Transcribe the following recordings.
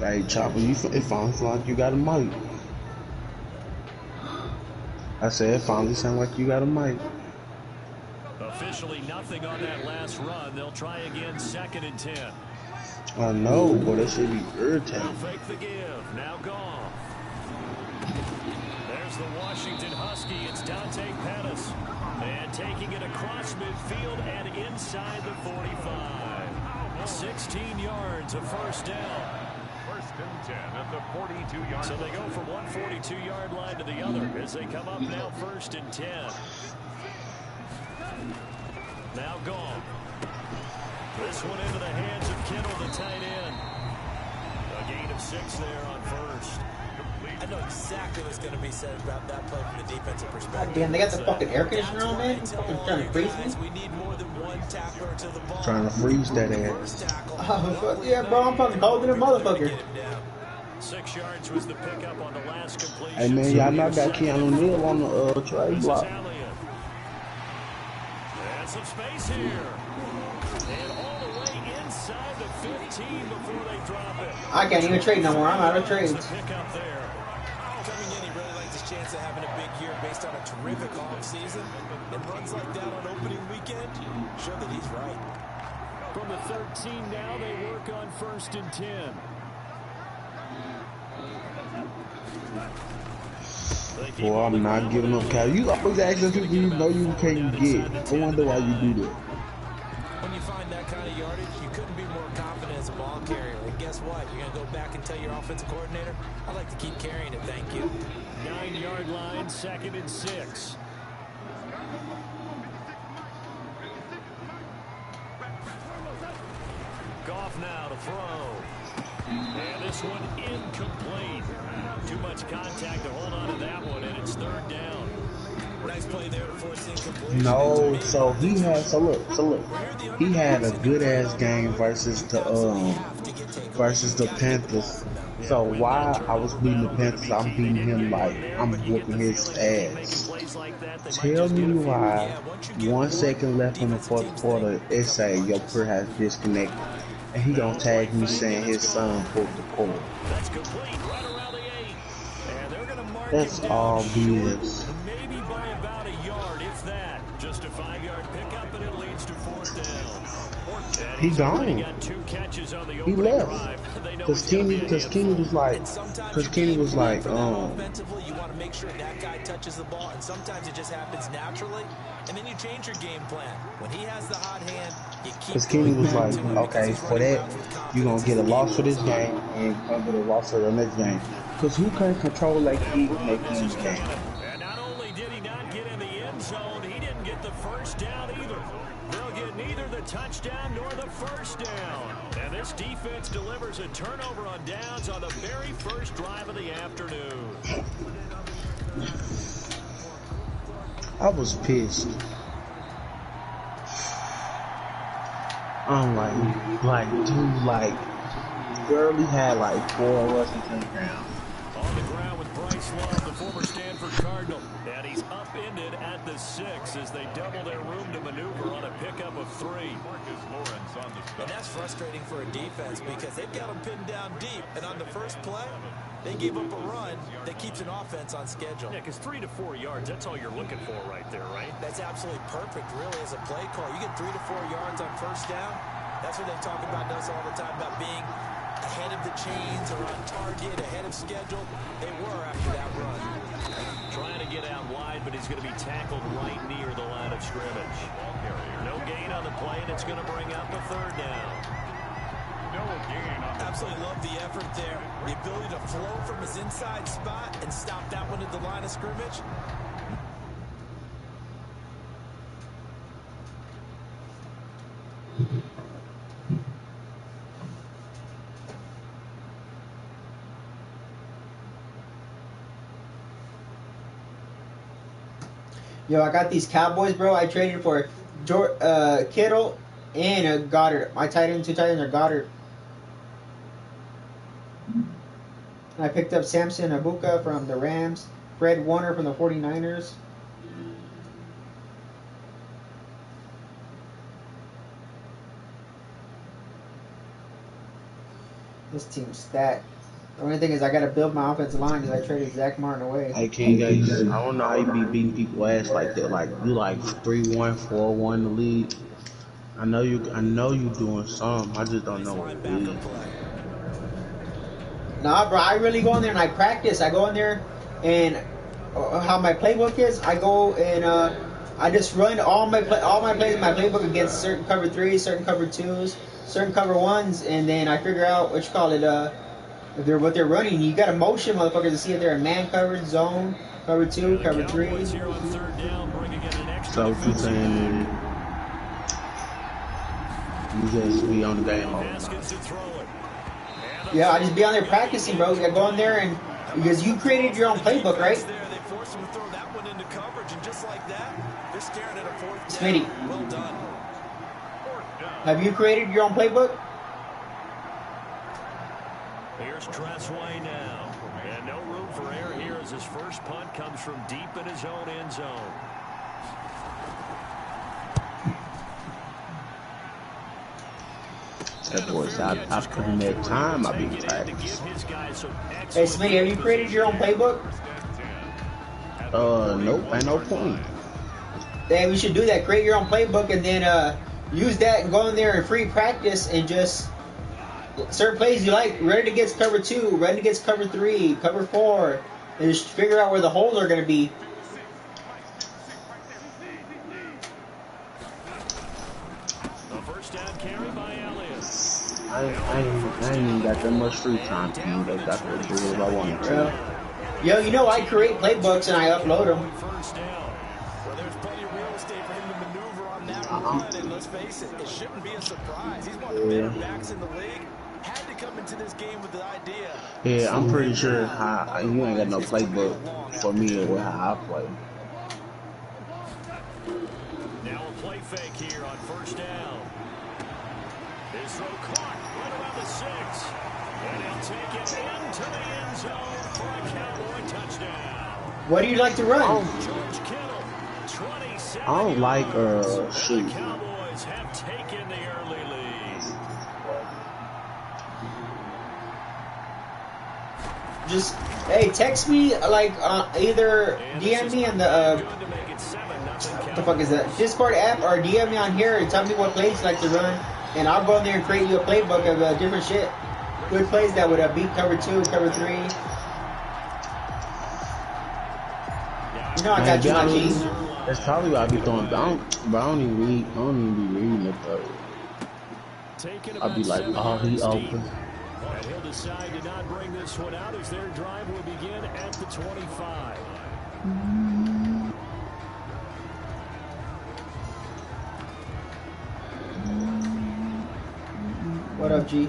Hey, Chopper, it finally sounds like you got a mic. I said it finally sounds like you got a mic. Officially nothing on that last run. They'll try again, 2nd and 10. I know, but it should be irritating. They'll fake the give. Now Goff. There's the Washington Husky. It's Dante Pettis. And taking it across midfield and inside the 45. 16 yards, a first down. 1st and 10 at the 42-yard. So they go from one 42-yard line to the other as they come up now 1st and 10. Now Goff. This one into the hands of Kittle, the tight end. A gain of 6 there on 1st. I know exactly what's going to be said about that play from the defensive perspective. Damn, they got the fucking air conditioner on, man. Fucking trying to freeze me. We need more than one tackler to the ball. Trying to freeze that ass. Oh, fuck yeah, bro. I'm fucking cold than a motherfucker. 6 yards was the pickup on the last completion. Hey, man, y'all know I got Keanu Neal on the trade block. And some space here. And all the way inside the 15 before they drop it. I can't even trade no more. I'm out of trades. Pickup there. Coming in, he really likes his chance of having a big year based on a terrific offseason. And runs like that on opening weekend show that he's right. From the 13 now, they work on 1st and 10. Boy, I'm not giving up, Cal. You always ask us people you know you can't get. I wonder why you do that. When you find that kind of yardage, you couldn't be more confident as a ball carrier. And guess what? You're going to go back and tell your offensive coordinator, I'd like to keep carrying it, thank you. 9-yard line, 2nd and 6. Goff now to throw. And this one incomplete. Too much contact to hold on to that one, and it's 3rd down. Nice play there to force incompletion. No, so he had look. He had a good ass game versus the Panthers. So why I was beating the Panthers, I'm beating him like I'm whooping his ass. Tell me why 1 second left in the 4th quarter it say your prayer has disconnected. And he gonna tag me saying his son pulled the cord. That's complete right around the 8. And they're gonna mark That's him down all BS. maybe by about a yard, if that. Just a 5-yard pickup, and it leads to 4th down. He gone. Got 2 catches on the He left. Cause Kenny was like, offensively, you want to make sure that guy touches the ball, and sometimes it just happens naturally, and then you change your game plan. When he has the hot hand, you keep. Cause Kenny was like, okay, for that, you gonna get a loss for this game and gonna get a loss for the next game. Cause who can control like he make these games? And not only did he not get in the end zone, he didn't get the first down either. They'll get neither the touchdown nor the first down. And this defense delivers a turnover on downs on the very first drive of the afternoon. I was pissed. I'm like, Gurley had like 4 rushing touchdowns. On the ground with Bryce Love, the former Stanford Cardinal. And he's upended at the 6 as they double their room to maneuver on a pickup of 3. And that's frustrating for a defense because they've got them pinned down deep. And on the first play, they gave up a run that keeps an offense on schedule. Yeah, because 3 to 4 yards, that's all you're looking for right there, right? That's absolutely perfect, really, as a play call. You get 3 to 4 yards on first down. That's what they talk about us all the time, about being ahead of the chains or on target, ahead of schedule. They were after that run. Trying to get out wide, but he's going to be tackled right near the line of scrimmage. No gain on the play, and it's going to bring up a 3rd down. No gain. Absolutely love the effort there. The ability to flow from his inside spot and stop that one at the line of scrimmage. Yo, I got these Cowboys, bro. I traded for Kittle and Goddard. My tight end, 2 tight ends are Goddard. And I picked up Samson Abuka from the Rams, Fred Warner from the 49ers. This team's stat. The only thing is I got to build my offensive line because I traded Zach Martin away. Hey King Ace, I don't know how you be beating people ass like that. Like you like 3-1, 4-1 in the league. I know you doing some. I just don't know what it is. Nah, bro, I really go in there and I practice. I go in there and how my playbook is, I go and I just run all my plays in my playbook against certain cover threes, certain cover twos, certain cover ones, and then I figure out what you call it. If they're what they're running, you got to motion motherfuckers to see if they're in man coverage, zone, cover two, cover three. So what you saying is you just be on the game mode. Yeah, I just be on there practicing, bro. I go in there and because you created your own playbook, right? Smitty, have you created your own playbook? Here's Tressway now. And no room for error here as his first punt comes from deep in his own end zone. That boy said I put in that time I be practice. Hey Smitty, have you created your own playbook? Nope, ain't no point. Yeah, we should do that. Create your own playbook and then use that and go in there and free practice and just certain plays you like. Run it against cover two, run it against cover three, cover four, and just figure out where the holes are going to be. I ain't even got that much free time to me. They got to do what I want to. Yo, you know I create playbooks and I upload them. Well, there's plenty of real estate for him to maneuver on that run, and let's face it, it shouldn't be a surprise. He's one of the better backs in the league. Had to come into this game with the idea. Yeah, I'm pretty sure you ain't got no playbook for me or how I play. Now a play fake here on first down. His throw caught right around the 6. And he'll take it into the end zone for a Cowboy touchdown. What do you like to run? George Kittle, 27 I don't like shoot. The Cowboys have taken the early lead. Just hey, text me like either DM me on the what the fuck is that Discord app or DM me on here and tell me what plays you like to run, and I'll go in there and create you a playbook of different shit. Good plays that would beat cover two, cover three. You know I got you, my G. That's probably why I be throwing. I don't even be reading it though. I'll be like, oh, he open. And he'll decide to not bring this one out as their drive will begin at the 25. What up, G?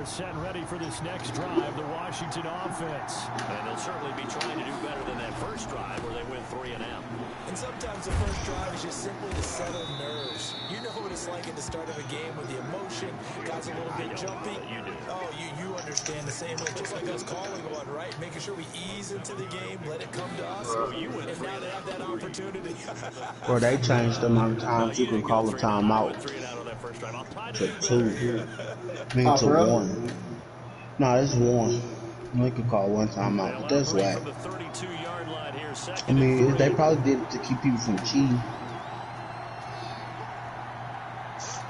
Set and ready for this next drive, the Washington offense. And they'll certainly be trying to do better than that first drive where they went 3-and-out. And sometimes the first drive is just simply to settle nerves. You know what it's like at the start of a game with the emotion, guys a little bit jumpy. You do. Oh, you understand the same way, just like us calling one, right? Making sure we ease into the game, let it come to us. And now they have that opportunity. Or they changed the amount of times you can call a timeout to 2. I mean to 1. No, it's 1. You can call one timeout, but that's whack. I mean, they probably did it to keep people from cheating,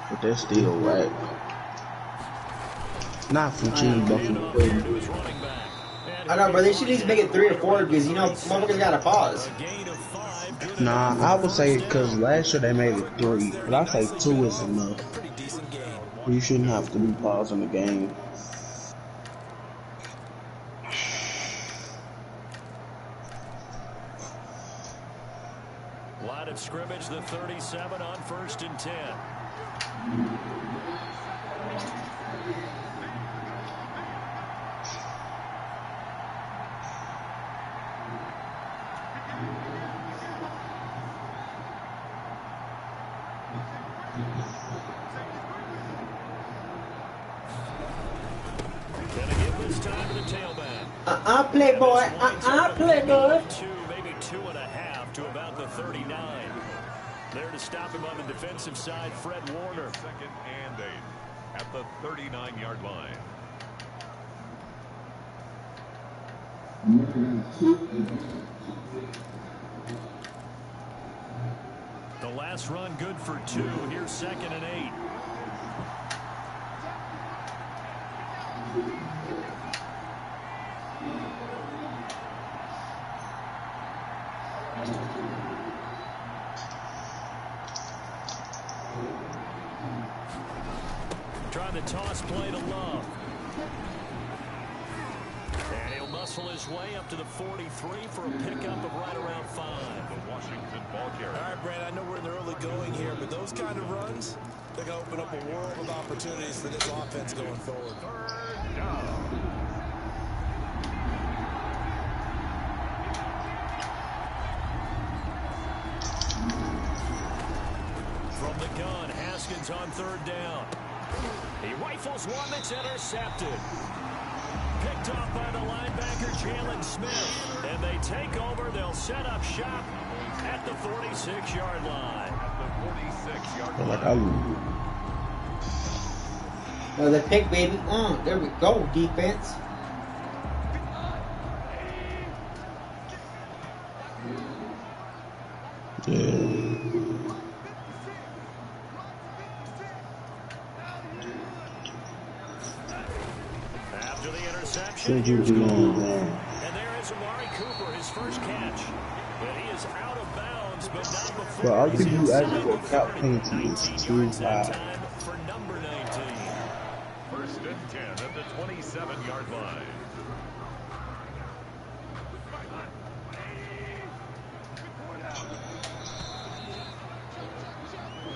but that's still whack. Not from cheating, but from quitting. I know, bro. They should at least make it 3 or 4 because you know motherfuckers gotta pause. Nah, I would say because last year they made it 3, but I say 2 is enough. You shouldn't have to be pausing the game. Line of scrimmage, the 37 on 1st and 10. this time to the tailback. Playboy. Playboy. Maybe 2.5 to about the 39. There to stop him on the defensive side, Fred Warner. 2nd and 8 at the 39-yard line. The last run good for 2. Here's 2nd and 8. Trying to toss play to Love. And he'll muscle his way up to the 43 for a pickup of right around 5. The Washington ball carrier. All right, Brad, I know we're in the early going here, but those kind of runs, they're going to open up a world of opportunities for this offense going forward. 3rd down. From the gun, Haskins on 3rd down. He rifles one that's intercepted. Picked off by the linebacker, Jalen Smith. And they take over. They'll set up shop at the 46-yard line. At the 46-yard line. Like I lose. Oh, the pick, baby. There we go, defense. After the interception, Should you here's be goal. on that? And there is Amari Cooper, his first catch. But he is out of bounds, but not before. But I he's think you inside actually the go cap 30. penalty 19 is too yards that high. time for number 19. 1st and 10 at the 27-yard line.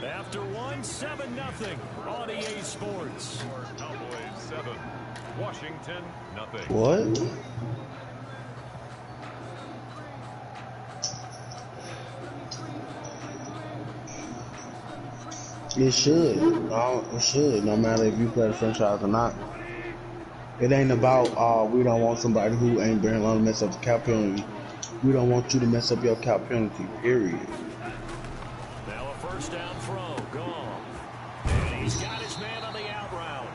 After 7-0 on EA Sports. Cowboys 7, Washington nothing. What? It should. No, it should. No matter if you play the franchise or not. It ain't about we don't want somebody who ain't been allowed to mess up the cap penalty. We don't want you to mess up your cap penalty. Period. Now a first down throw, gone. And he's got his man on the out route.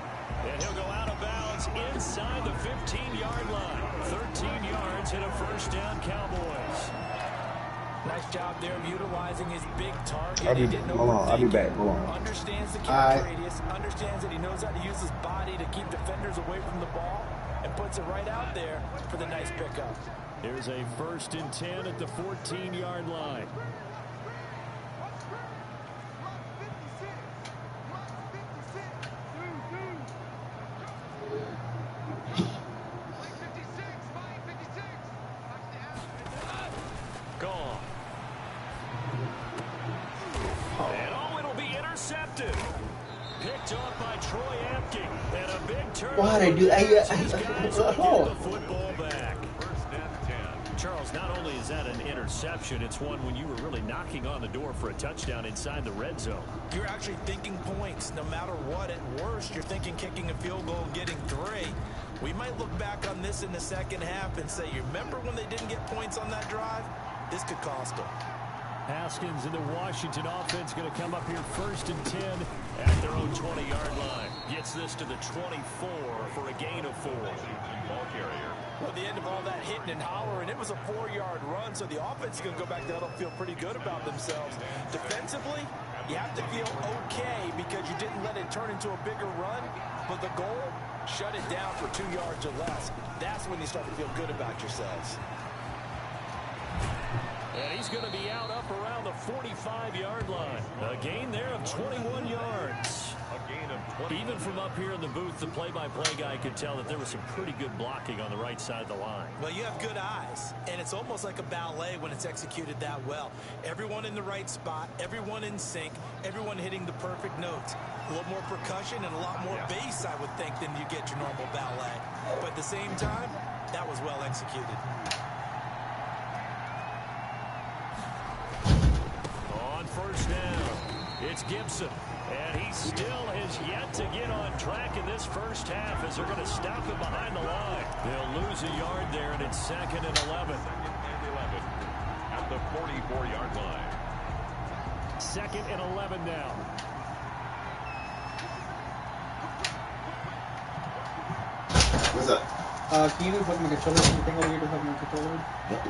And he'll go out of bounds inside the 15-yard line. 13 yards and a first down, Cowboys. Nice job there of utilizing his big target. Hold on, I'll be back. Hold on. Understands the catch radius, understands that he knows how to use his body to keep defenders away from the ball, and puts it right out there for the nice pickup. Here's a 1st and 10 at the 14-yard line. Gone. And it'll be intercepted. Picked off by Troy Apke. And a big turnover. Why'd I do that? These guys will get the football back. 1st and 10. Charles, not only is that an interception, it's one when you were really knocking on the door for a touchdown inside the red zone. You're actually thinking points. No matter what, at worst, you're thinking kicking a field goal and getting 3. We might look back on this in the second half and say, you remember when they didn't get points on that drive? This could cost them. Haskins and the Washington offense going to come up here 1st and 10 at their own 20-yard line. Gets this to the 24 for a gain of 4. Ball carrier. Well, at the end of all that hitting and hollering, it was a 4-yard run, so the offense is going to go back there and feel pretty good about themselves. Defensively, you have to feel okay because you didn't let it turn into a bigger run, but the goal, shut it down for 2 yards or less. That's when you start to feel good about yourselves. And he's going to be out up around the 45-yard line. A gain there of 21 yards. A gain of 20. Even from up here in the booth, the play-by-play guy could tell that there was some pretty good blocking on the right side of the line. Well, you have good eyes, and it's almost like a ballet when it's executed that well. Everyone in the right spot, everyone in sync, everyone hitting the perfect notes. A little more percussion and a lot more bass, I would think, than you get your normal ballet. But at the same time, that was well executed. On first down, it's Gibson. And he still has yet to get on track in this first half as they're going to stop him behind the line. They'll lose a yard there, and it's 2nd and 11. At the 44-yard line. 2nd and 11 now. What's up? Can you put my controller anything over here to help my controller? Nope.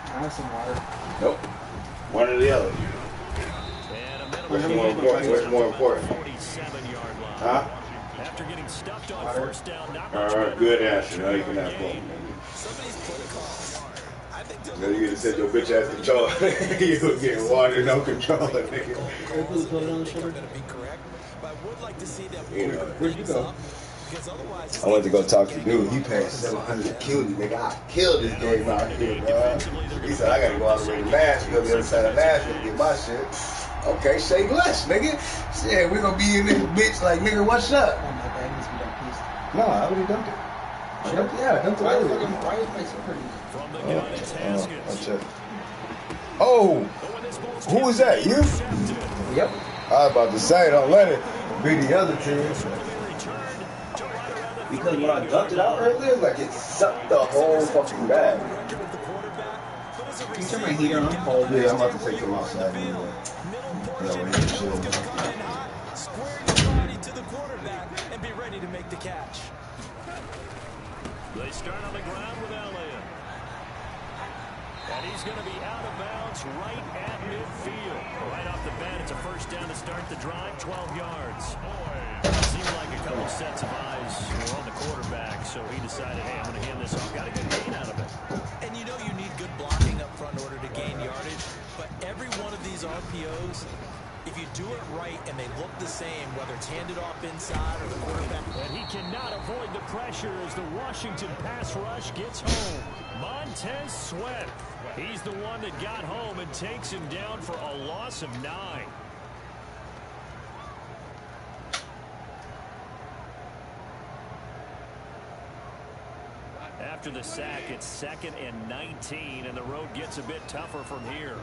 I have some water. Nope. One or the other. What's more important? 47-yard line. Huh? After getting stuffed on first down, not All much right, better good than answer. Now you can have both. Somebody's protocols. I think Now you get to set your bitch ass control. You get water, no control, nigga. going to be correct, but I would like to see them. You know. Where'd you go? Because otherwise, I went to go talk to dude. He paid $700 to kill you, nigga. I killed this game out here, dog. He said I gotta go all the way to Nashville, the other side of Nashville, to get my shit. Okay, say less, nigga. Shit, we gonna be in this bitch like, nigga, what's up? Oh my god, it needs to be done, please. No, I already dumped it. I dumped it earlier. Why is my super? from the gun. It's Haskins. I'll check. Oh, who was that? You? Yep. I was about to say, don't let it be the other team. Because when I dumped it out earlier, like it sucked the whole fucking bag. Can you turn my heater on? Oh yeah, I'm about to take them outside anyway. square your body to the quarterback and be ready to make the catch. They start on the ground with Elliott. And he's going to be out of bounds right at midfield. Right off the bat, it's a first down to start the drive, 12 yards. It seemed like a couple sets of eyes were on the quarterback, so he decided, hey, I'm going to hand this off. Got a good gain out of it. And you know you need good blocking up front in order to gain yardage, but every one of these RPOs, if you do it right and they look the same, whether it's handed off inside or the quarterback. And he cannot avoid the pressure as the Washington pass rush gets home. Montez Sweat. He's the one that got home and takes him down for a loss of 9. After the sack, it's 2nd and 19, and the road gets a bit tougher from here.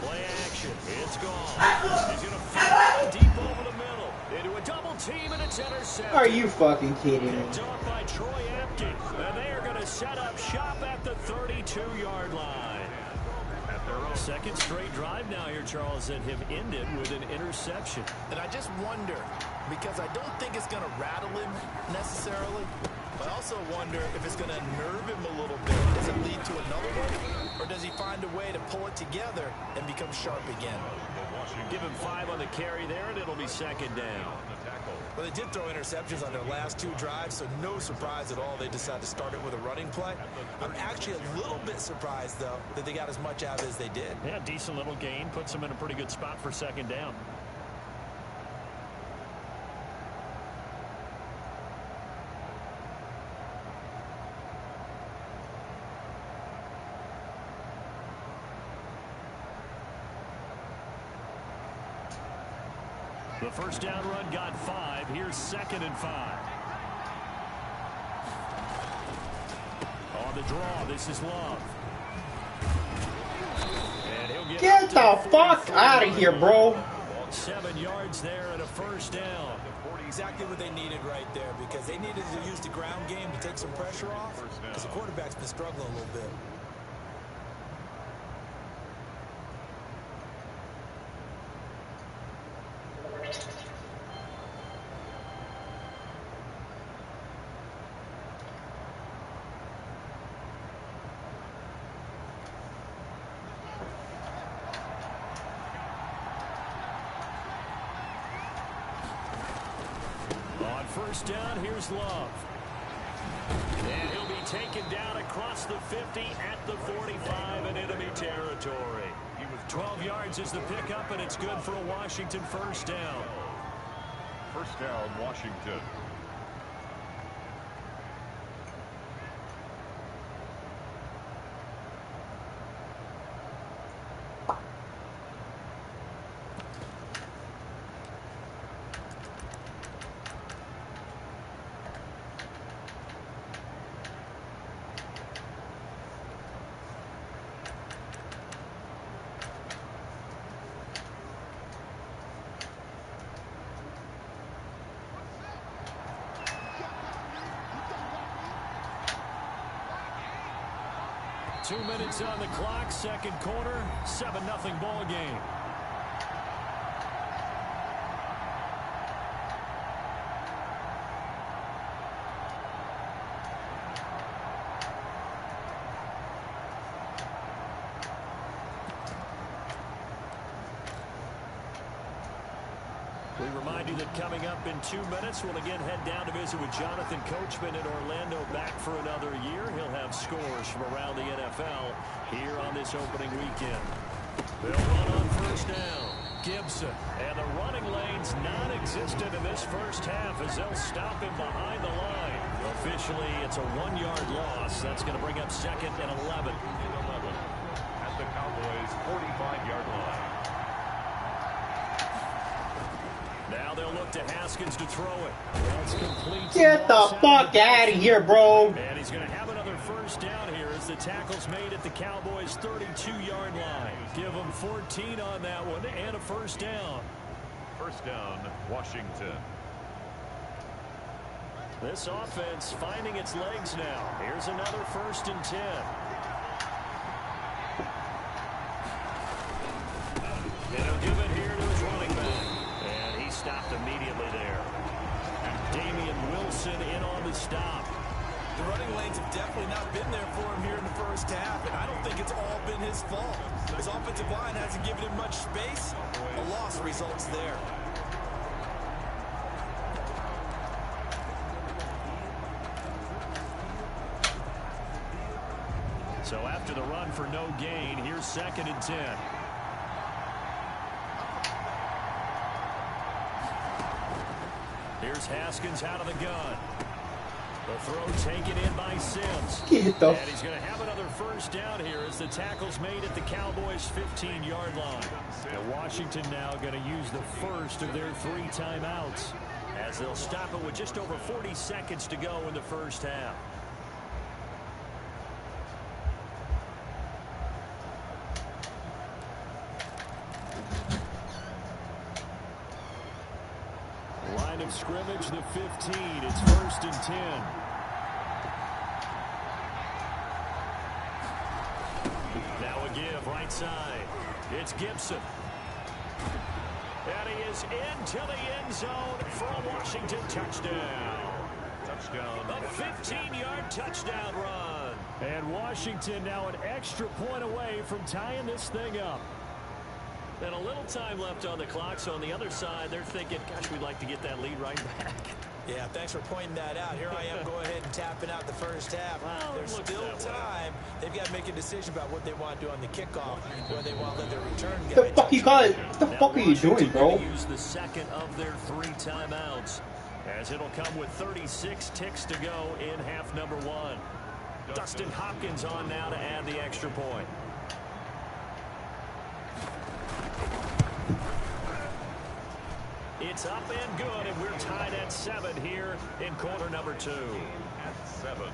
Play action. It's gone. He's going to fire it deep over the middle. Into a double team, and it's intercepted. Are you fucking kidding me? Picked off by Troy Apke. And they are going to set up shop at the 32-yard line. Second straight drive now here, Charles, that have ended with an interception. And I just wonder, because I don't think it's going to rattle him necessarily, but I also wonder if it's going to nerve him a little bit. Does it lead to another one? Or does he find a way to pull it together and become sharp again? Give him 5 on the carry there, and it'll be 2nd down. Well, they did throw interceptions on their last 2 drives, so no surprise at all they decided to start it with a running play. I'm actually a little bit surprised, though, that they got as much out as they did. Yeah, decent little gain. Puts them in a pretty good spot for 2nd down. The first down run got 5. Here's 2nd and 5. On the draw, this is Love. And he'll Get the fuck out of here, bro. 7 yards there and a first down. Exactly what they needed right there, because they needed to use the ground game to take some pressure off, because the quarterback's been struggling a little bit. On first down, here's Love. And he'll be taken down across the 50 at the 45 in enemy territory. 12 yards is the pickup, and it's good for a Washington first down. First down, Washington. 2 minutes on the clock, second quarter, 7-0 ball game. We remind you that coming up in 2 minutes, we'll again head down to visit with Jonathan Coachman in Orlando, back for another year. He'll have scores from around the NFL here on this opening weekend. They'll run on first down. Gibson. And the running lane's non-existent in this first half as they'll stop him behind the line. Officially, it's a 1-yard loss. That's going to bring up second and 11. At the Cowboys' 45-yard line. Now they'll look to Haskins to throw it. That's complete. Get the fuck out of here, bro. And he's going to have another first down here as the tackle's made at the Cowboys' 32-yard line. Give them 14 on that one and a first down. First down, Washington. This offense finding its legs now. Here's another 1st and 10. And he'll give it here to his running back. And he stopped immediately there. Damian Wilson in on the stop. The running lanes have definitely not been there for him here in the first half, and I don't think it's all been his fault. His offensive line hasn't given him much space. A loss results there. So after the run for no gain, here's 2nd and 10. Here's Haskins out of the gun. The throw taken in by Sims. And he's going to have another first down here as the tackle's made at the Cowboys' 15-yard line. And Washington now going to use the first of their 3 timeouts as they'll stop it with just over 40 seconds to go in the first half. Line of scrimmage, the 15. It's 1st and 10. Now a give right side. It's Gibson. And he is into the end zone for a Washington touchdown. Touchdown. A 15-yard touchdown run. And Washington now an extra point away from tying this thing up. And a little time left on the clock, so on the other side, they're thinking, gosh, we'd like to get that lead right back. Yeah, thanks for pointing that out. Here I am going ahead and tapping out the first half. Well, there's still time. They've got to make a decision about what they want to do on the kickoff, where they want to let their return guy. What the fuck you call it? What the fuck are you doing, bro? Use the second of their 3 timeouts, as it'll come with 36 ticks to go in half number 1. Dustin Hopkins on now to add the extra point. It's up and good, and we're tied at 7 here in quarter number 2. At 7.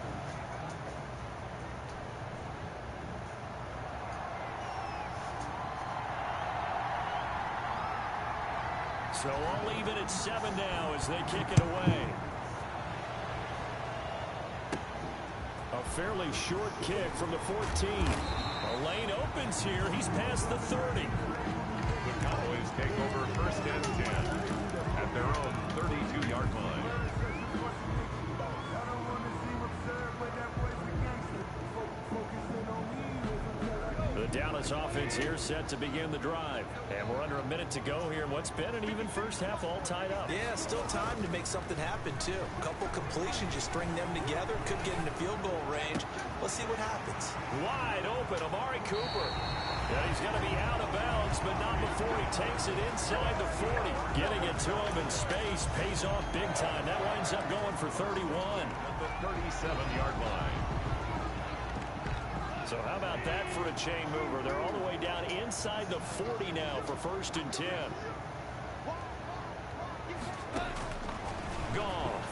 So all even at 7 now as they kick it away. A fairly short kick from the 14. A lane opens here. He's past the 30. The Cowboys take over 1st and 10 at their own 32-yard line. The Dallas offense here set to begin the drive. And we're under a minute to go here in what's been an even first half, all tied up. Yeah, still time to make something happen, too. A couple completions, you string them together, could get into field goal range. Let's see what happens. Wide open, Amari Cooper. Yeah, he's going to be out of bounds, but not before he takes it inside the 40. Getting it to him in space pays off big time. That winds up going for 31. At the 37-yard line. So how about that for a chain mover? They're all the way down inside the 40 now for 1st and 10. Goff.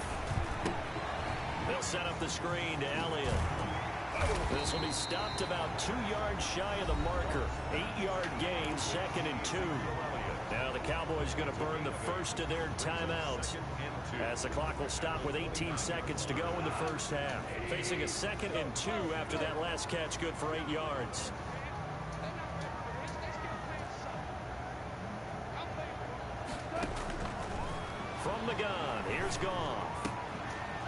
They'll set up the screen to Elliott. This will be stopped about 2 yards shy of the marker. 8-yard gain, 2nd and 2. Now the Cowboys going to burn the first of their timeouts. as the clock will stop with 18 seconds to go in the first half. Facing a 2nd and 2 after that last catch, good for 8 yards. From the gun, here's Goff.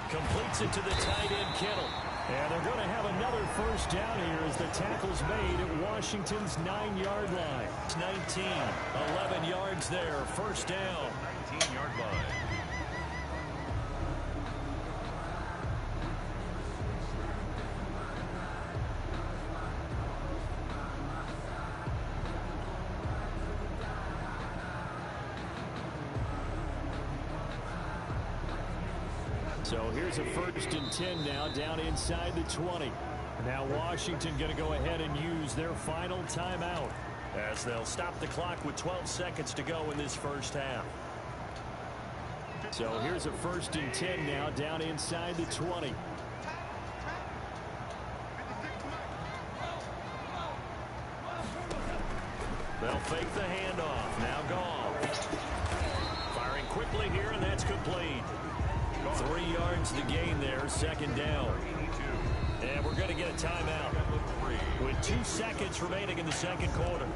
Completes it to the tight end, Kittle. And they're going to have another first down here as the tackle's made at Washington's 9-yard line. It's 19, 11 yards there, first down. 19-yard line. So here's a 1st and 10 now, down inside the 20. Now Washington going to go ahead and use their final timeout as they'll stop the clock with 12 seconds to go in this first half. So here's a 1st and 10 now, down inside the 20. They'll fake the handoff. Now Goff. Firing quickly here, and that's complete. 3 yards to gain there, 2nd down. And we're going to get a timeout with 2 seconds remaining in the 2nd quarter.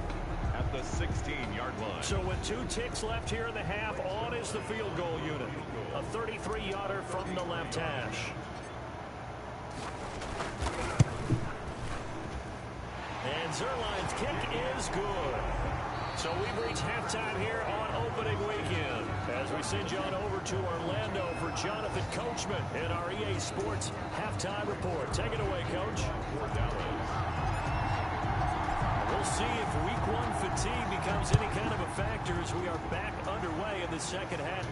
At the 16-yard line. So with 2 ticks left here in the half, on is the field goal unit. A 33-yarder from the left hash. And Zerline's kick is good. So we've reached halftime here on opening weekend as we send you on over to Orlando for Jonathan Coachman in our EA Sports halftime report. Take it away, Coach. We'll see if week 1 fatigue becomes any kind of a factor as we are back underway in the second half.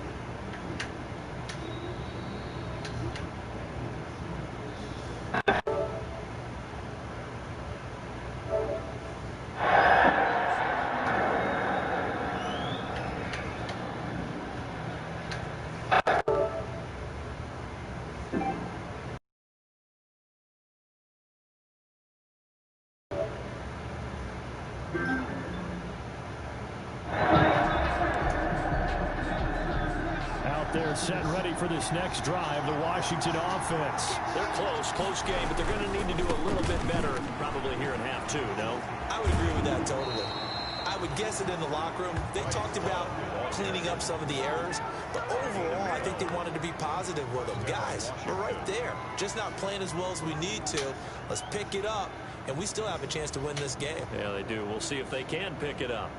They're set and ready for this next drive, the Washington offense. They're close game, but they're going to need to do a little bit better probably here in half 2, no? I would agree with that totally. I would guess it in the locker room. They talked about cleaning up some of the errors, but overall, I think they wanted to be positive with them. Guys, we're right there. Just not playing as well as we need to. Let's pick it up, and we still have a chance to win this game. Yeah, they do. We'll see if they can pick it up.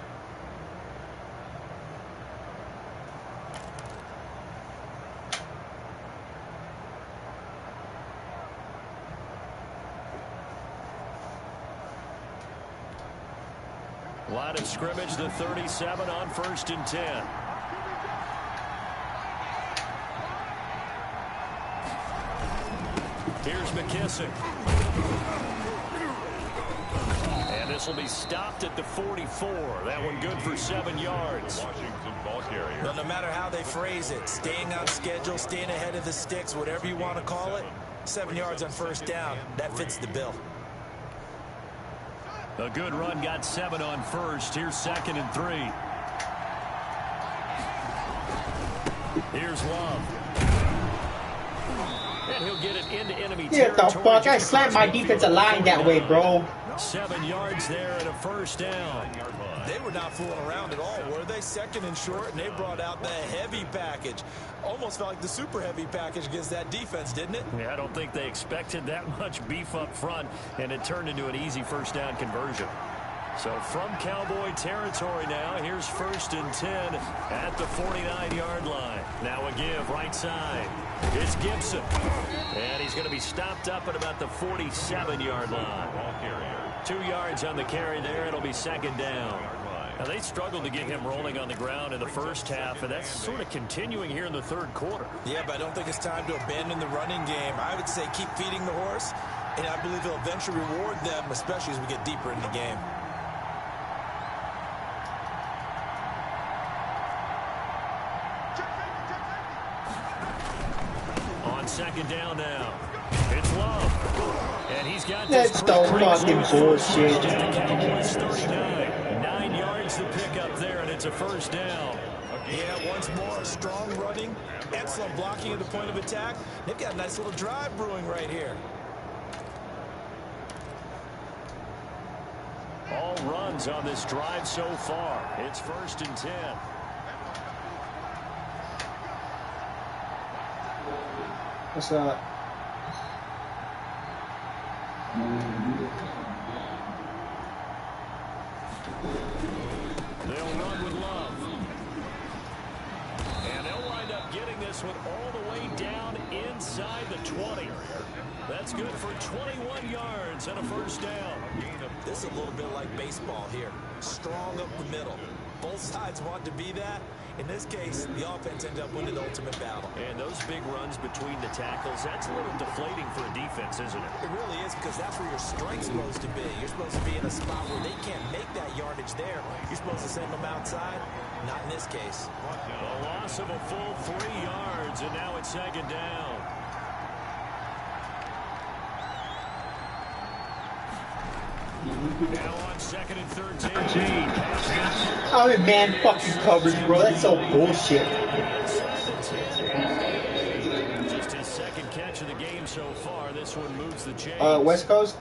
Line of scrimmage, the 37 on 1st and 10. Here's McKissick. And this will be stopped at the 44. That one good for 7 yards. Washington ball carrier. Well, no matter how they phrase it, staying on schedule, staying ahead of the sticks, whatever you want to call it, 7 yards on 1st down, that fits the bill. A good run, got 7 on 1st. Here's 2nd and 3. Here's Love. And he'll get it into enemy territory. Get the fuck? I slammed my defensive line that way, bro. 7 yards there and a first down. They were not fooling around at all, were they? 2nd and short, and they brought out the heavy package. Almost felt like the super heavy package against that defense, didn't it? Yeah, I don't think they expected that much beef up front, and it turned into an easy first down conversion. So from Cowboy territory now, here's 1st and 10 at the 49-yard line. Now a give right side. It's Gibson. And he's going to be stopped up at about the 47-yard line. 2 yards on the carry there. It'll be 2nd down. Now, they struggled to get him rolling on the ground in the first half, and that's sort of continuing here in the 3rd quarter. Yeah, but I don't think it's time to abandon the running game. I would say keep feeding the horse, and I believe he'll eventually reward them, especially as we get deeper in the game. On 2nd down now. It's Love. And he's got That's the fucking bullshit. Cowboys 39. 9 yards to pick up there, and it's a first down. Yeah, once more, strong running, excellent blocking at the point of attack. They've got a nice little drive brewing right here. All runs on this drive so far. It's 1st and 10. What's up? They'll run with Love. And they'll wind up getting this one all the way down inside the 20. That's good for 21 yards and a 1st down. This is a little bit like baseball here. Strong up the middle. Both sides want to be that. In this case, the offense ended up winning the ultimate battle. And those big runs between the tackles, that's a little deflating for a defense, isn't it? It really is, because that's where your strength's supposed to be. You're supposed to be in a spot where they can't make that yardage there. You're supposed to send them outside. Not in this case. A loss of a full 3 yards, and now it's 2nd down. Now on 2nd and 13. I'm in man fucking coverage, bro. That's so bullshit. Just his 2nd catch of the game so far. This one moves the chains. West Coast.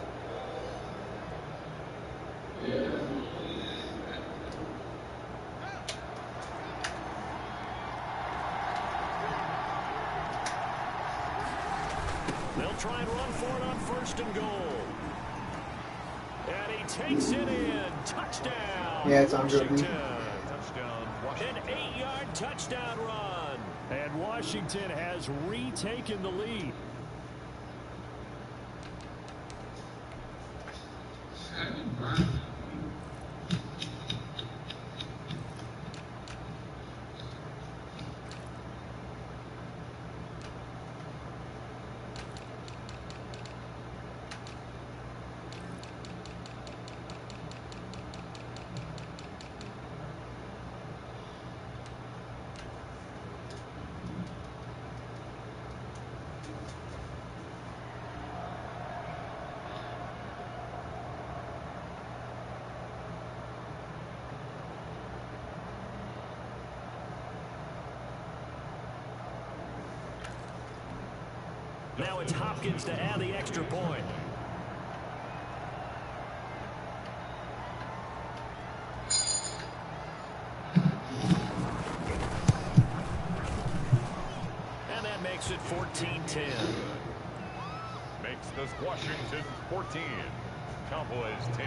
They'll try and run for it on 1st and goal. And he takes it in. Touchdown. Yeah, it's on Washington. Touchdown, Washington. An 8-yard touchdown run. And Washington has retaken the lead. Now it's Hopkins to add the extra point. And that makes it 14-10. Makes this Washington 14. Cowboys 10.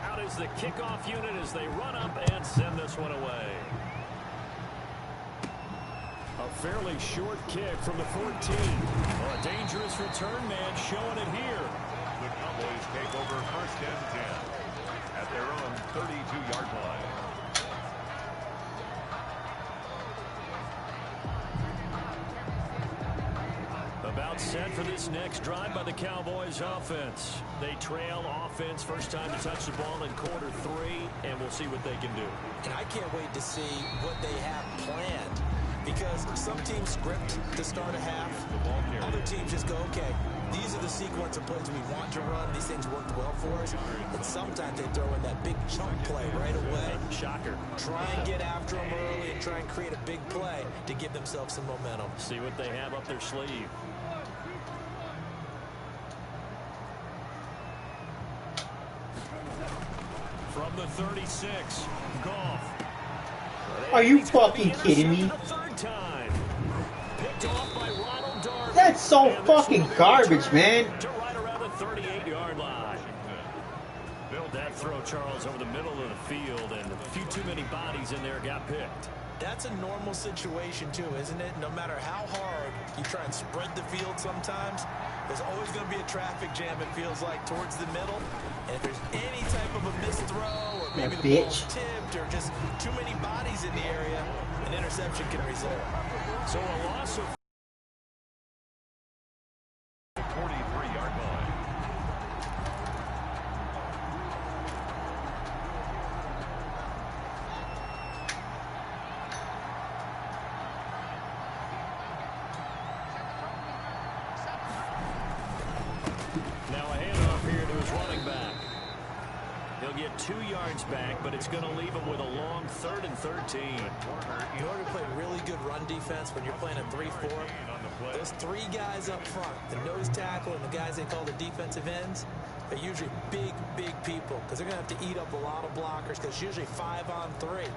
Out is the kickoff unit as they run up and send this one away. A fairly short kick from the 14. A dangerous return man showing it here. The Cowboys take over 1st and 10 at their own 32-yard line. About set for this next drive by the Cowboys offense. They trail offense, first time to touch the ball in quarter 3, and we'll see what they can do. And I can't wait to see what they have planned. Because some teams script to start a half. Other teams just go, okay, these are the sequence of plays we want to run. These things worked well for us. And sometimes they throw in that big chunk play right away. Shocker. Try and get after them early and try and create a big play to give themselves some momentum. See what they have up their sleeve. From the 36, Goff. Are you fucking kidding me? That's so fucking garbage, man. To right around the 38-yard line. That throw, Charles, over the middle of the field, and a few too many bodies in there got picked. That's a normal situation, too, isn't it? No matter how hard you try and spread the field sometimes, there's always going to be a traffic jam, it feels like, towards the middle. And if there's any type of a missed throw, or maybe the ball's tipped, or just too many bodies in the area, an interception can result. So a loss of 43-yard line. Now a handoff here to his running back. He'll yards back, but it's going to leave them with a long 3rd and 13. In order to play really good run defense when you're playing a 3-4, those 3 guys up front, the nose tackle and the guys they call the defensive ends, they're usually big people because they're going to have to eat up a lot of blockers because it's usually 5-on-3.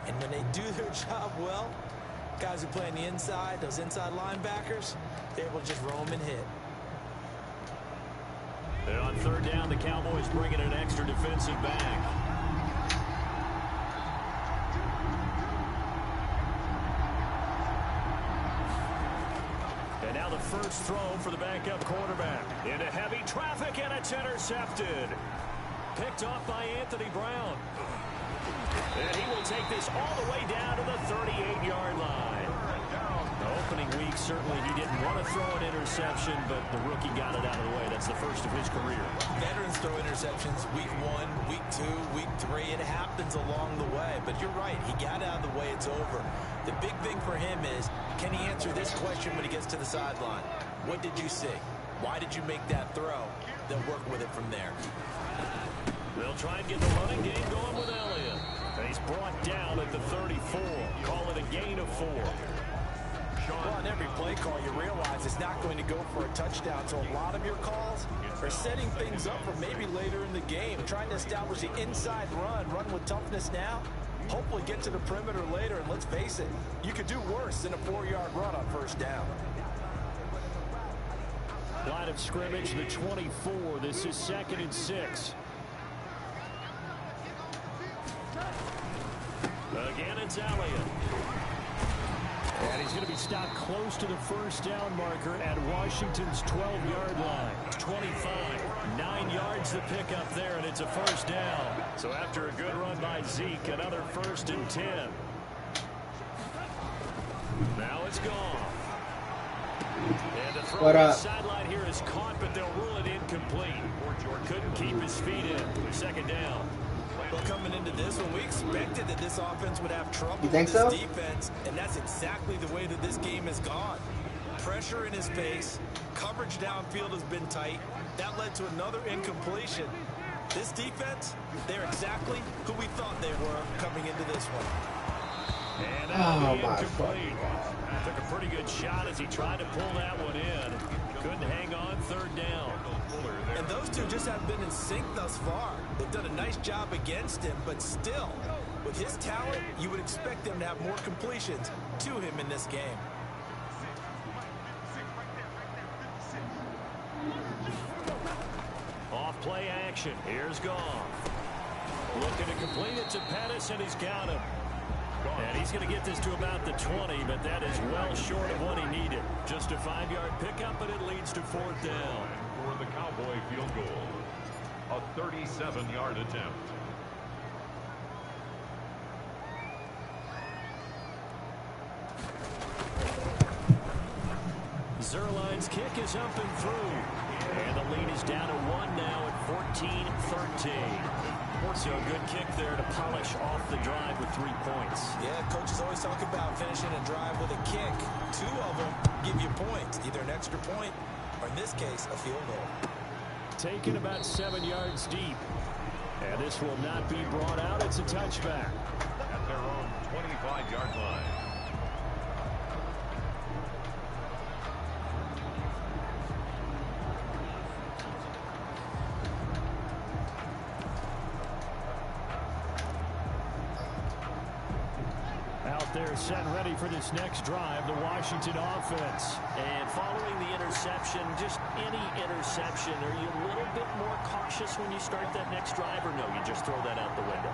And when they do their job well, guys who play on the inside, those inside linebackers, they're able to just roam and hit. And on 3rd down, the Cowboys bring in an extra defensive back. And now the first throw for the backup quarterback. Into heavy traffic, and it's intercepted. Picked off by Anthony Brown. And he will take this all the way down to the 38-yard line. The opening week, certainly he didn't want to throw an interception, but the rookie got it out of the way. That's the first of his career. Veterans throw interceptions week 1, week 2, week 3. It happens along the way. But you're right. He got out of the way. It's over. The big thing for him is, can he answer this question when he gets to the sideline? What did you see? Why did you make that throw? They'll work with it from there. They'll try and get the running game going with Elliott. And he's brought down at the 34. Call it a gain of 4. Well, on every play call, you realize it's not going to go for a touchdown. So a lot of your calls are setting things up for maybe later in the game, trying to establish the inside run with toughness now, hopefully get to the perimeter later. And let's face it, you could do worse than a 4-yard run on 1st down. Line of scrimmage, the 24. This is 2nd and 6. Again, it's Elliott. And he's going to be stopped close to the 1st down marker at Washington's 12-yard line. 25. 9 yards to pick up there, and it's a 1st down. So after a good run by Zeke, another 1st and 10. Now it's gone. And the throw on the sideline here is caught, but they'll rule it incomplete. Couldn't keep his feet in. 2nd down. Well, coming into this one, we expected that this offense would have trouble with this defense, and that's exactly the way that this game has gone. Pressure in his face, coverage downfield has been tight. That led to another incompletion. This defense, they're exactly who we thought they were coming into this one. And that'll be incomplete. Took a pretty good shot as he tried to pull that one in. Couldn't hang on 3rd down. And those two just have been in sync thus far. They've done a nice job against him, but still, with his talent, you would expect them to have more completions to him in this game. Off play action. Here's Goff. Looking to complete it to Pettis, and he's got him. And he's going to get this to about the 20, but that is well short of what he needed. Just a 5-yard pickup, and it leads to 4th down. For the Cowboy field goal, a 37-yard attempt. Zerline's kick is up and through. And the lead is down to 1 now at 14-13. So a good kick there to polish off the drive with 3 points. Yeah, coaches always talk about finishing a drive with a kick. 2 of them give you points, either an extra point or, in this case, a field goal. Taken about 7 yards deep. And this will not be brought out. It's a touchback. At their own 25-yard line. They're set ready for this next drive, the Washington offense. And following the interception, just any interception, are you a little bit more cautious when you start that next drive, or no, you just throw that out the window?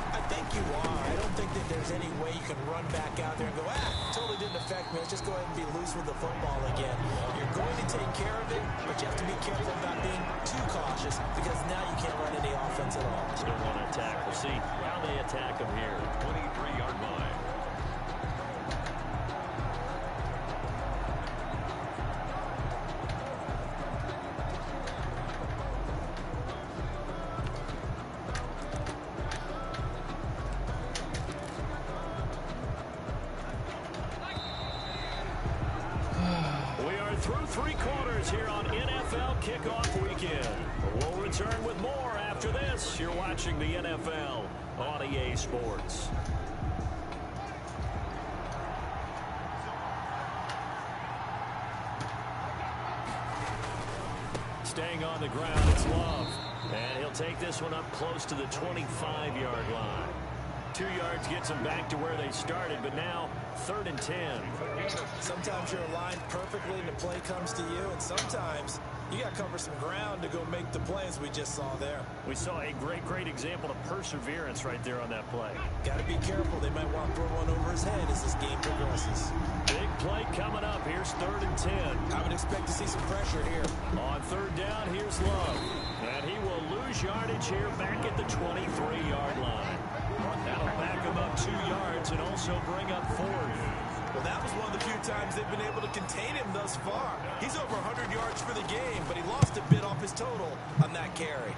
I think you are. I don't think that there's any way you can run back out there and go, totally didn't affect me. Let's just go ahead and be loose with the football again. You're going to take care of it, but you have to be careful about being too cautious because now you can't run any offense at all. Still want to attack. We'll see how they attack them here. 23-yard line. Through 3 quarters here on NFL Kickoff Weekend. We'll return with more after after this. You're watching the NFL on EA Sports. Staying on the ground, it's Love. And he'll take this one up close to the 25-yard line. 2 yards gets them back to where they started, but now 3rd and 10. Sometimes you're aligned perfectly and the play comes to you, and sometimes you got to cover some ground to go make the play, as we just saw there. We saw a great example of perseverance right there on that play. Got to be careful. They might want to throw one over his head as this game progresses. Big play coming up. Here's 3rd and 10. I would expect to see some pressure here. On 3rd down, here's Love. And he will lose yardage here back at the 23-yard line. That'll back him up 2 yards and also bring up 4th. Well, that was one of the few times they've been able to contain him thus far. He's over 100 yards for the game, but he lost a bit off his total on that carry.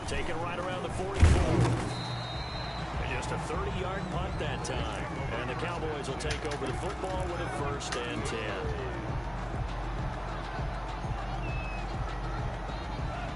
Taken right around the 44. And just a 30-yard punt that time. And the Cowboys will take over the football with a 1st and 10.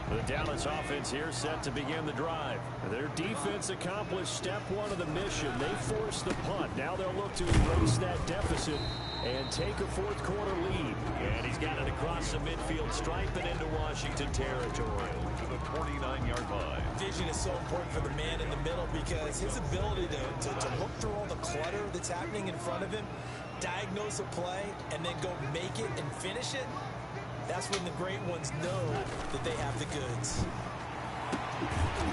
The Dallas offense here set to begin the drive. Their defense accomplished step 1 of the mission. They forced the punt. Now they'll look to erase that deficit and take a 4th quarter lead. And he's got it across the midfield stripe and into Washington territory. To the 49-yard line. Vision is so important for the man in the middle because his ability to look through all the clutter that's happening in front of him, diagnose a play, and then go make it and finish it. That's when the great ones know that they have the goods.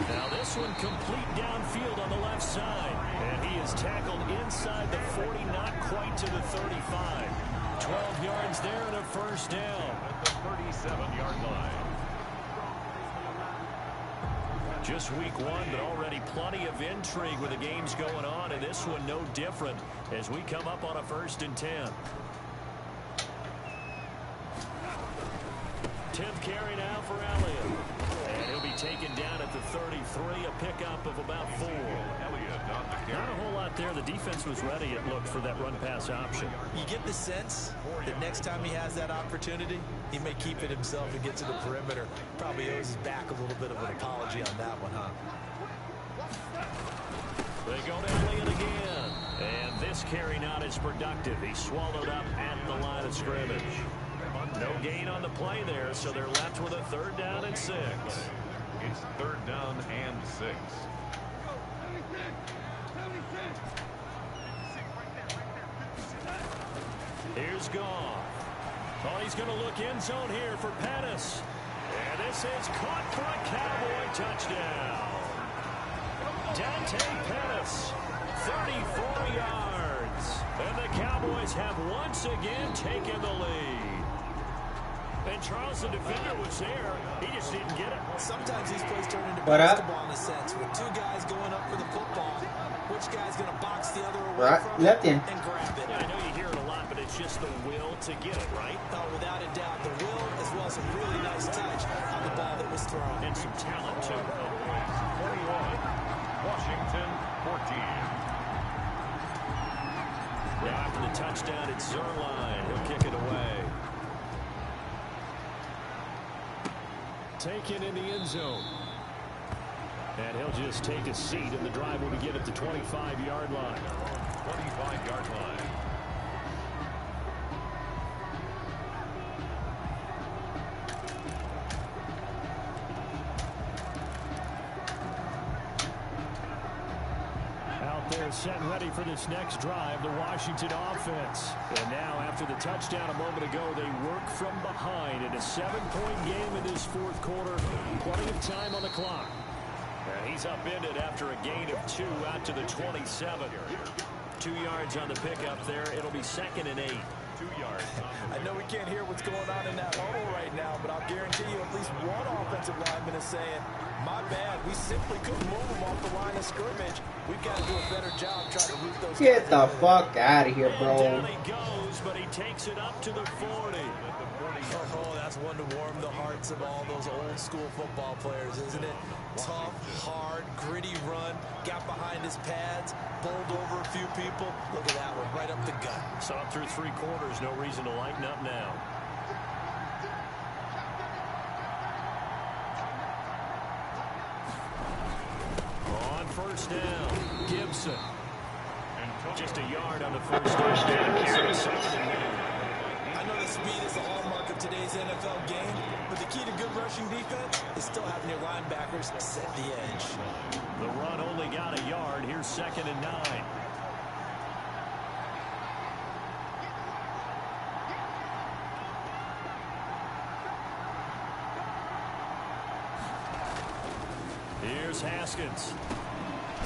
Now this one complete downfield on the left side. And he is tackled inside the 40, not quite to the 35. 12 yards there and a 1st down. At the 37-yard line. Just week 1, but already plenty of intrigue with the games going on. And this one no different as we come up on a 1st and 10. 10th carry now for Elliott. And he'll be taken down at the 33, a pickup of about 4. Not a whole lot there. The defense was ready, it looked, for that run-pass option. You get the sense that next time he has that opportunity, he may keep it himself and get to the perimeter. Probably owes his back a little bit of an apology on that one, huh? They go to Elliott again. And this carry not as productive. He's swallowed up at the line of scrimmage. No gain on the play there, so they're left with a 3rd down and 6. It's 3rd down and 6. Here's Goff. Oh, he's going to look end zone here for Pettis. And this is caught for a Cowboy touchdown. Dante Pettis, 34 yards. And the Cowboys have once again taken the lead. And Charles, the defender, was there. He just didn't get it. Sometimes these plays turn into basketball in a sense. With 2 guys going up for the football, which guy's going to box the other away from left him in. and grab it? Yeah, I know you hear it a lot, but it's just the will to get it, right? Oh, without a doubt. The will, as well as a really nice touch on the ball that was thrown. And some talent, too. 41, Washington 14. Now after the touchdown, it's Zerline. He'll kick it away. Taken in the end zone. And he'll just take a seat, and the drive will begin at the 25-yard line. 25-yard line. Out there set and ready for this next drive, the Washington offense. And now after the touchdown a moment ago, they work from behind in a 7-point game in this 4th quarter. Plenty of time on the clock. And he's upended after a gain of 2 out to the 27. 2 yards on the pickup there. It'll be 2nd and 8. 2 yards. I know we can't hear what's going on in that huddle right now, but I'll guarantee you at least one offensive lineman is saying, my bad, we simply couldn't move them off the line of scrimmage. We've got to do a better job trying to root those guys. Get the fuck out of here, bro. Down he goes, but he takes it up to the 40. Oh, that's one to warm the hearts of all those old school football players, isn't it? Tough, hard, gritty run, got behind his pads, bowled over a few people. Look at that one, right up the gut. Saw it through 3 quarters, no reason to lighten up now. Gibson. Just a yard on the first down. I know that speed is the hallmark of today's NFL game, but the key to good rushing defense is still having your linebackers set the edge. The run only got a yard. Here's 2nd and 9. Here's Haskins.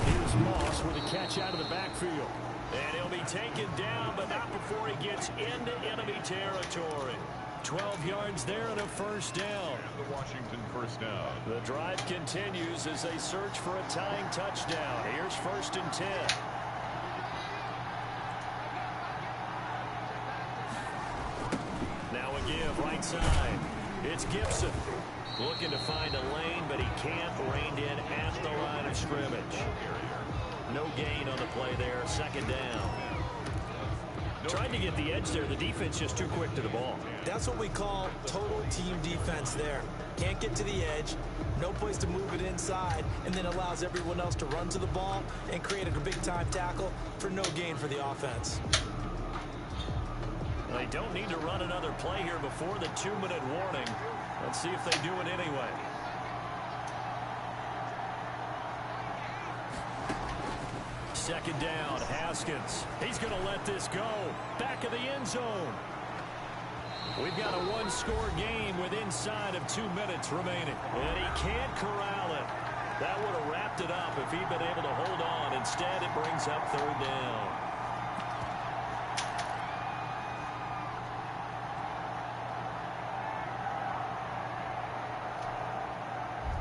Here's Moss with a catch out of the backfield. And he'll be taken down, but not before he gets into enemy territory. 12 yards there and a first down. The Washington first down. The drive continues as they search for a tying touchdown. Here's 1st and 10. Now a give right side. It's Gibson. Looking to find a lane, but he can't. Reined in at the line of scrimmage. No gain on the play there. 2nd down. Tried to get the edge there. The defense just too quick to the ball. That's what we call total team defense there. Can't get to the edge, no place to move it inside, and then allows everyone else to run to the ball and create a big-time tackle for no gain for the offense. They don't need to run another play here before the 2-minute warning. Let's see if they do it anyway. Second down, Haskins. He's going to let this go. Back of the end zone. We've got a one-score game with inside of 2 minutes remaining. And he can't corral it. That would have wrapped it up if he'd been able to hold on. Instead, it brings up 3rd down.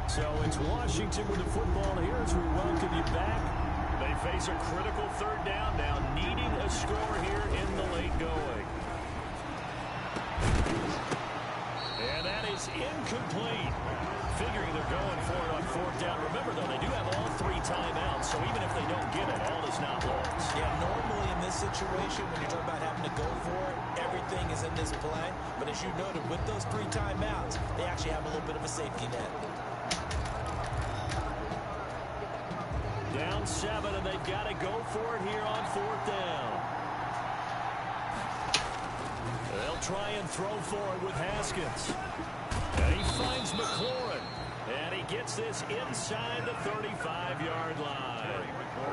So it's Washington with the football here as we welcome you back. They face a critical 3rd down now, needing a score here in the late going. And that is incomplete. Figuring they're going for it on 4th down. Remember, though, they do have all 3 timeouts, so even if they don't get it, all is not lost. Yeah, normally in this situation, when you talk about having to go for it, everything is in this play. But as you noted, with those 3 timeouts, they actually have a little bit of a safety net. Down 7, and they've got to go for it here on 4th down. They'll try and throw for it with Haskins. And he finds McLaurin. And he gets this inside the 35-yard line.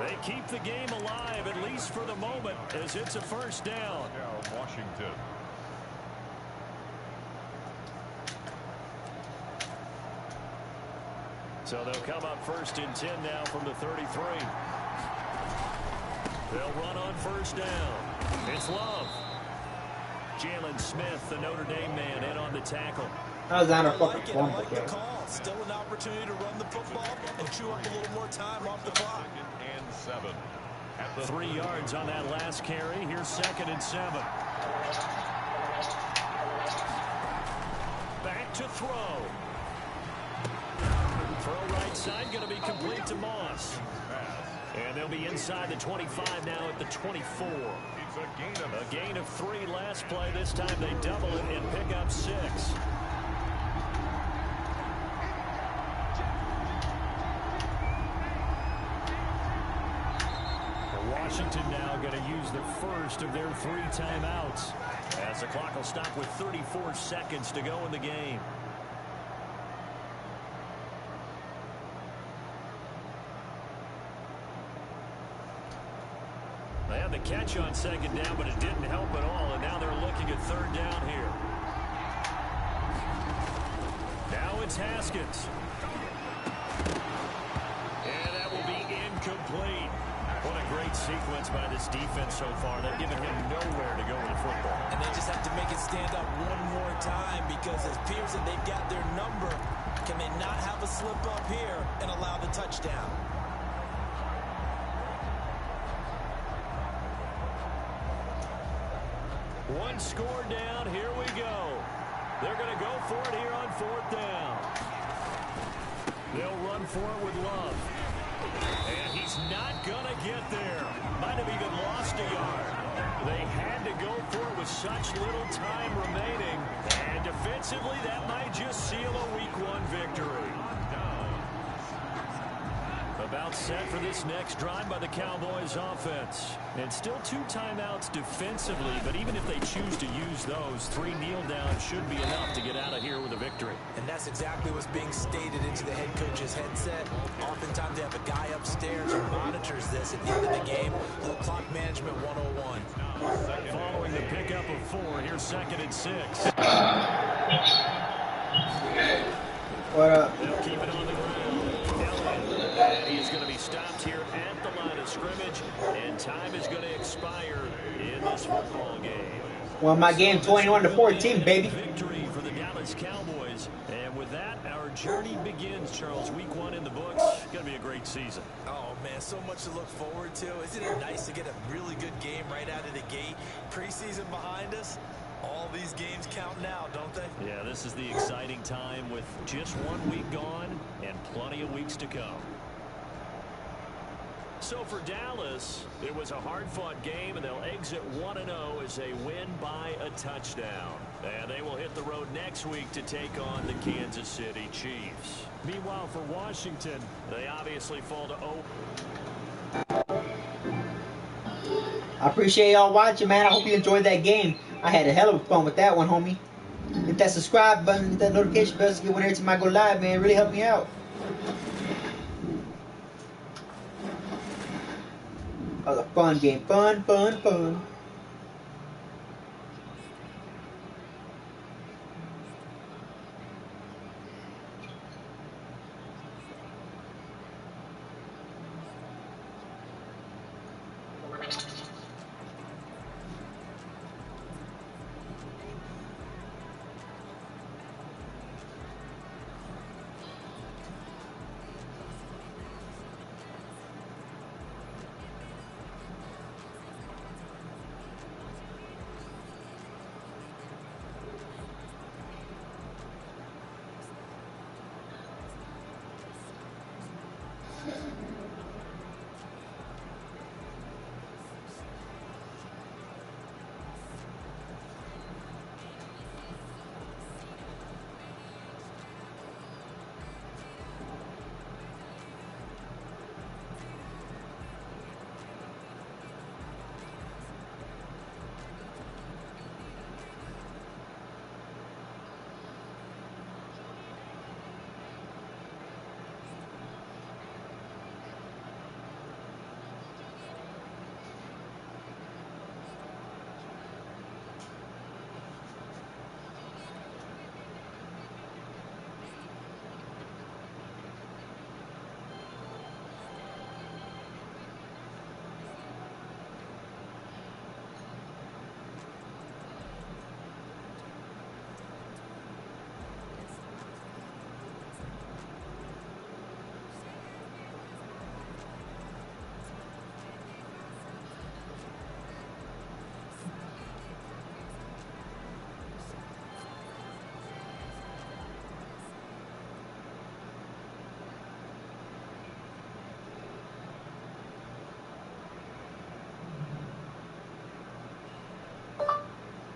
They keep the game alive, at least for the moment, as it's a 1st down. Now Washington. So they'll come up 1st and 10 now from the 33. They'll run on 1st down. It's Love. Jalen Smith, the Notre Dame man, in on the tackle. That was not a I fucking like it. I fumble, like the bro. call. Still an opportunity to run the football and chew up a little more time off the clock. 2nd and 7. At the 3 yards on that last carry. Here's 2nd and 7. Back to throw. Throw right side, going to be complete to Moss. And they'll be inside the 25 now at the 24. A gain of 3 last play. This time they double it and pick up 6. Washington now going to use the first of their 3 timeouts, as the clock will stop with 34 seconds to go in the game. They had the catch on 2nd down, but it didn't help at all, and now they're looking at 3rd down here. Now it's Haskins. And that will be incomplete. What a great sequence by this defense so far. They've given him nowhere to go with the football. And they just have to make it stand up one more time, because as Pearson, they've got their number. Can they not have a slip up here and allow the touchdown? One score down. Here we go. They're going to go for it here on 4th down. They'll run for it with Love. And he's not going to get there. Might have even lost a yard. They had to go for it with such little time remaining. And defensively, that might just seal a Week 1 victory. About set for this next drive by the Cowboys offense. And still 2 timeouts defensively, but even if they choose to use those, 3 kneel downs should be enough to get out of here with a victory. And that's exactly what's being stated into the head coach's headset. Oftentimes they have a guy upstairs who monitors this at the end of the game. A little clock management 101. Following the pickup of 4, here's 2nd and 6. What up? They'll keep it on the ground. He's going to be stopped here at the line of scrimmage, and time is going to expire in this football game. Well, my game 21-14, baby. Victory for the Dallas Cowboys. And with that, our journey begins, Charles. Week 1 in the books. Going to be a great season. Oh, man, so much to look forward to. Isn't it nice to get a really good game right out of the gate? Preseason behind us. All these games count now, don't they? Yeah, this is the exciting time with just 1 week gone and plenty of weeks to come. So for Dallas, it was a hard-fought game, and they'll exit 1-0 as they win by a touchdown. And they will hit the road next week to take on the Kansas City Chiefs. Meanwhile, for Washington, they obviously fall to 0. I appreciate y'all watching, man. I hope you enjoyed that game. I had a hell of fun with that one, homie. Hit that subscribe button, hit that notification bell to get whenever time I go live, man. It really helped me out. That was a fun game. Fun, fun, fun.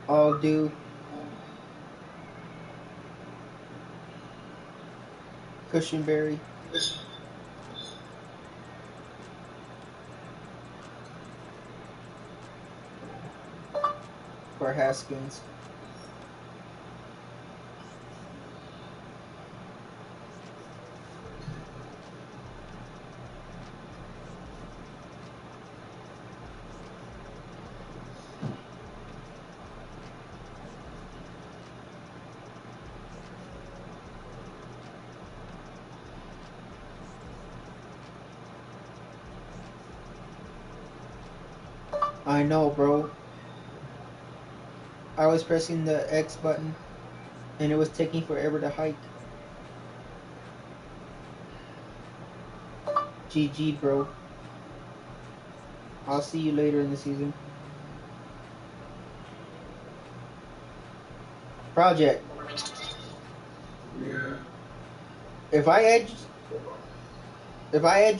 All do. Cushionberry. For Haskins. I know, bro. I was pressing the X button and it was taking forever to hike. GG, bro. I'll see you later in the season. Project. If I add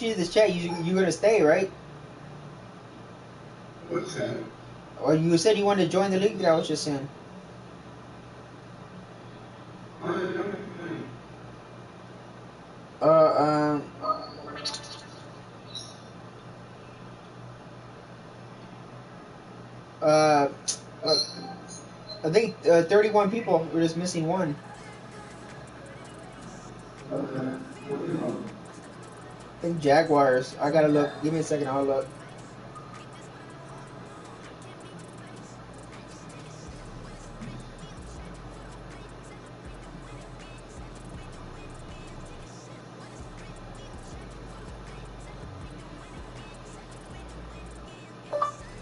you to this chat, you're gonna stay, right? What's that? Or you said you wanted to join the league that I was just in. Uh, uh, I think 31 people. We're just missing one. I think Jaguars. I gotta look. Give me a second. I'll look.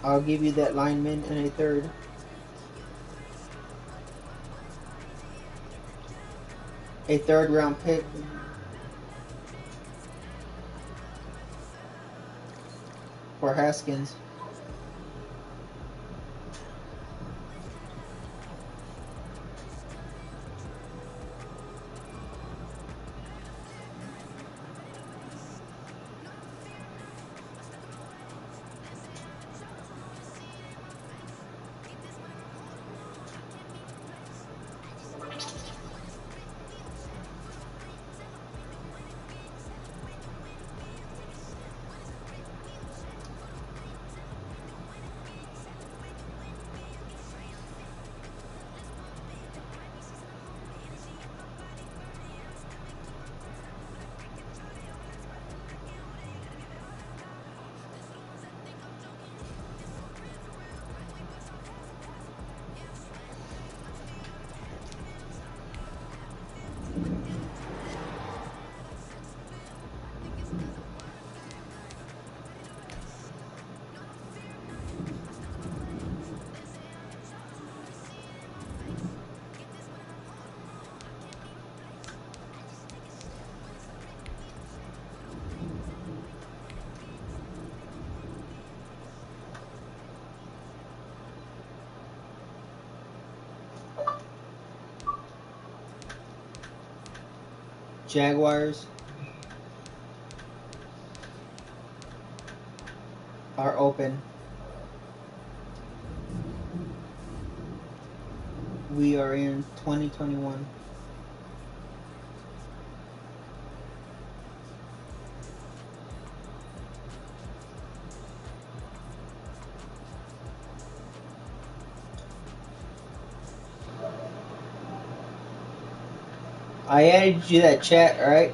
I'll give you that lineman and a third. A third round pick for Haskins. Jaguars are open. We are in 2021. I added you that chat, alright?